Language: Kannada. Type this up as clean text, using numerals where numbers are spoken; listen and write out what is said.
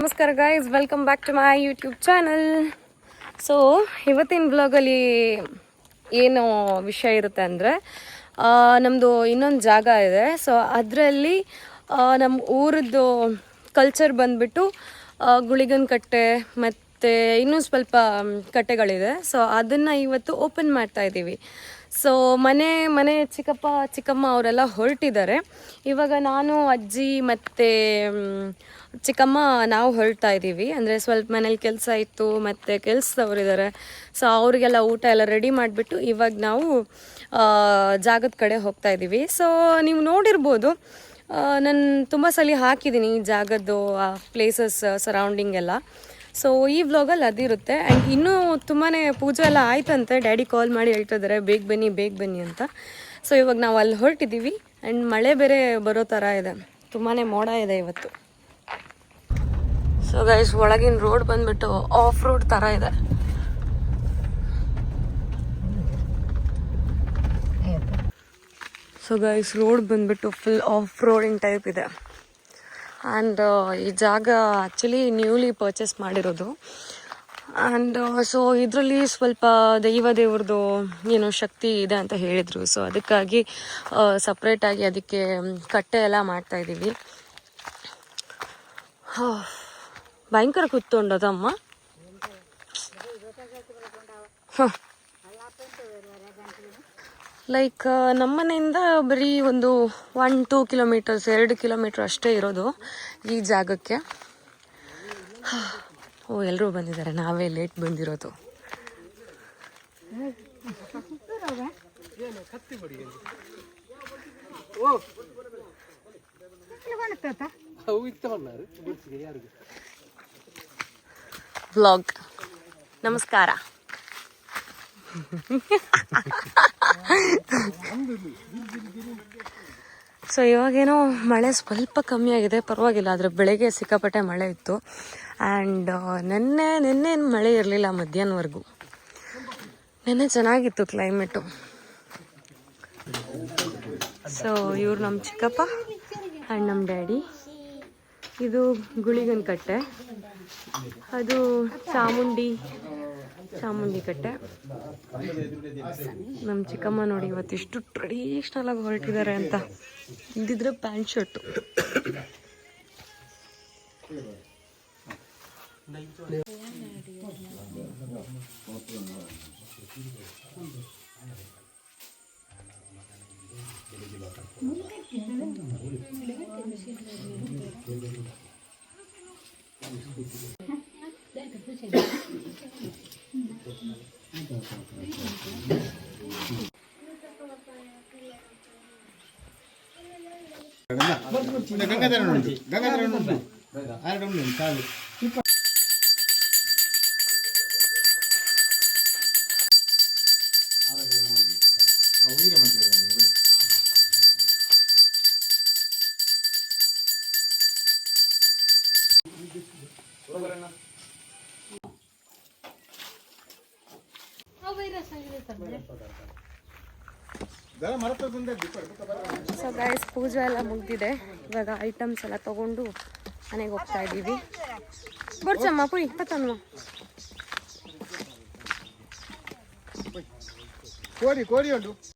ನಮಸ್ಕಾರ guys, welcome back to my YouTube channel. So ಇವತ್ತಿನ ಬ್ಲಾಗಲ್ಲಿ ಏನು ವಿಷಯ ಇರುತ್ತೆ ಅಂದರೆ, ನಮ್ಮದು ಇನ್ನೊಂದು ಜಾಗ ಇದೆ. ಸೊ ಅದರಲ್ಲಿ ನಮ್ಮ ಊರದ್ದು ಕಲ್ಚರ್ ಬಂದುಬಿಟ್ಟು ಗುಳಿಗನ ಕಟ್ಟೆ ಮತ್ತು ಇನ್ನೂ ಸ್ವಲ್ಪ ಕಟ್ಟೆಗಳಿದೆ. ಸೊ ಅದನ್ನು ಇವತ್ತು ಓಪನ್ ಮಾಡ್ತಾ ಇದ್ದೀವಿ. ಸೊ ಮನೆ ಚಿಕ್ಕಪ್ಪ ಚಿಕ್ಕಮ್ಮ ಅವರೆಲ್ಲ ಹೊರಟಿದ್ದಾರೆ. ಇವಾಗ ನಾನು, ಅಜ್ಜಿ ಮತ್ತು ಚಿಕ್ಕಮ್ಮ ನಾವು ಹೊರಡ್ತಾ ಇದ್ದೀವಿ. ಅಂದರೆ ಸ್ವಲ್ಪ ಮನೇಲಿ ಕೆಲಸ ಇತ್ತು ಮತ್ತು ಕೆಲಸದವರಿದ್ದಾರೆ. ಸೊ ಅವರಿಗೆಲ್ಲ ಊಟ ಎಲ್ಲ ರೆಡಿ ಮಾಡಿಬಿಟ್ಟು ಇವಾಗ ನಾವು ಜಾಗದ ಕಡೆ ಹೋಗ್ತಾ ಇದ್ದೀವಿ. ಸೊ ನೀವು ನೋಡಿರ್ಬೋದು, ನಾನು ತುಂಬ ಸಲ ಹಾಕಿದ್ದೀನಿ ಜಾಗದ್ದು ಪ್ಲೇಸಸ್ ಸರೌಂಡಿಂಗ್ ಎಲ್ಲ. ಸೊ ಈ ವ್ಲಾಗಲ್ಲಿ ಅದಿರುತ್ತೆ. ಆ್ಯಂಡ್ ಇನ್ನೂ ತುಂಬಾ ಪೂಜೆ ಎಲ್ಲ ಆಯ್ತಂತೆ. ಡ್ಯಾಡಿ ಕಾಲ್ ಮಾಡಿ ಹೇಳ್ತಿದ್ದಾರೆ ಬೇಗ ಬನ್ನಿ ಅಂತ. ಸೊ ಇವಾಗ ನಾವು ಅಲ್ಲಿ ಹೊರಟಿದ್ದೀವಿ. ಆ್ಯಂಡ್ ಮಳೆ ಬೇರೆ ಬರೋ ಥರ ಇದೆ, ತುಂಬಾ ಮೋಡ ಇದೆ ಇವತ್ತು. ಸೊ ಗೈಸ್, ಒಳಗಿನ ರೋಡ್ ಬಂದ್ಬಿಟ್ಟು ಆಫ್ ರೋಡ್ ಥರ ಇದೆ. ಸೊ ಗೈಸ್, ರೋಡ್ ಬಂದ್ಬಿಟ್ಟು ಫುಲ್ ಆಫ್ ರೋಡಿಂಗ್ ಟೈಪ್ ಇದೆ. ಆ್ಯಂಡ್ ಈ ಜಾಗ ಆ್ಯಕ್ಚುಲಿ ನ್ಯೂಲಿ ಪರ್ಚೇಸ್ ಮಾಡಿರೋದು. ಆ್ಯಂಡ್ ಸೊ ಇದರಲ್ಲಿ ಸ್ವಲ್ಪ ದೇವ್ರದ್ದು ಏನೋ ಶಕ್ತಿ ಇದೆ ಅಂತ ಹೇಳಿದರು. ಸೊ ಅದಕ್ಕಾಗಿ ಸಪ್ರೇಟಾಗಿ ಅದಕ್ಕೆ ಕಟ್ಟೆ ಎಲ್ಲ ಮಾಡ್ತಾಯಿದ್ದೀವಿ. ಭಯಂಕರ ಕೂತ್ಕೊಂಡದಮ್ಮ. ಲೈಕ್ ನಮ್ಮನೆಯಿಂದ ಬರೀ ಒಂದು 1-2 ಕಿಲೋಮೀಟರ್ಸ್ 2 ಕಿಲೋಮೀಟ್ರ್ ಅಷ್ಟೇ ಇರೋದು ಈ ಜಾಗಕ್ಕೆ. ಎಲ್ಲರೂ ಬಂದಿದ್ದಾರೆ, ನಾವೇ ಲೇಟ್ ಬಂದಿರೋದು. ವ್ಲಾಗ್ ನಮಸ್ಕಾರ. ಸೊ ಇವಾಗೇನೋ ಮಳೆ ಸ್ವಲ್ಪ ಕಮ್ಮಿ ಆಗಿದೆ, ಪರವಾಗಿಲ್ಲ. ಆದರೆ ಬೆಳಗ್ಗೆ ಸಿಕ್ಕಾಪಟ್ಟೆ ಮಳೆ ಇತ್ತು. ಆ್ಯಂಡ್ ನಿನ್ನೆ ಮಳೆ ಇರಲಿಲ್ಲ ಮಧ್ಯಾಹ್ನವರೆಗೂ. ನಿನ್ನೆ ಚೆನ್ನಾಗಿತ್ತು ಕ್ಲೈಮೇಟು. ಸೊ ಇವ್ರು ನಮ್ಮ ಚಿಕ್ಕಪ್ಪ ಆ್ಯಂಡ್ ನಮ್ಮ ಡ್ಯಾಡಿ. ಇದು ಗುಳಿಗನ ಕಟ್ಟೆ, ಅದು ಚಾಮುಂಡಿ ಕಟ್ಟೆ. ನಮ್ಮ ಚಿಕ್ಕಮ್ಮ ನೋಡಿ ಇವತ್ತಿಷ್ಟು ಟ್ರೆಡಿಷ್ನಲ್ ಆಗಿ ಹೊರಟಿದ್ದಾರೆ ಅಂತ. ಇದ್ದಿದ್ರೆ ಪ್ಯಾಂಟ್ ಶರ್ಟು. ಸೊ ಗೈಸ್, ಪೂಜೆ ಎಲ್ಲ ಮುಗ್ದಿದೆ. ಇವಾಗ ಐಟಮ್ಸ್ ಎಲ್ಲ ತಗೊಂಡು ಮನೆಗೆ ಹೋಗ್ತಾ ಇದ್ದೀವಿ. ಬರ್ಚಮ್ಮ ಪುರಿ ಪತ್ತನ್ವ ಕೋಡಿ ಉಂಟು.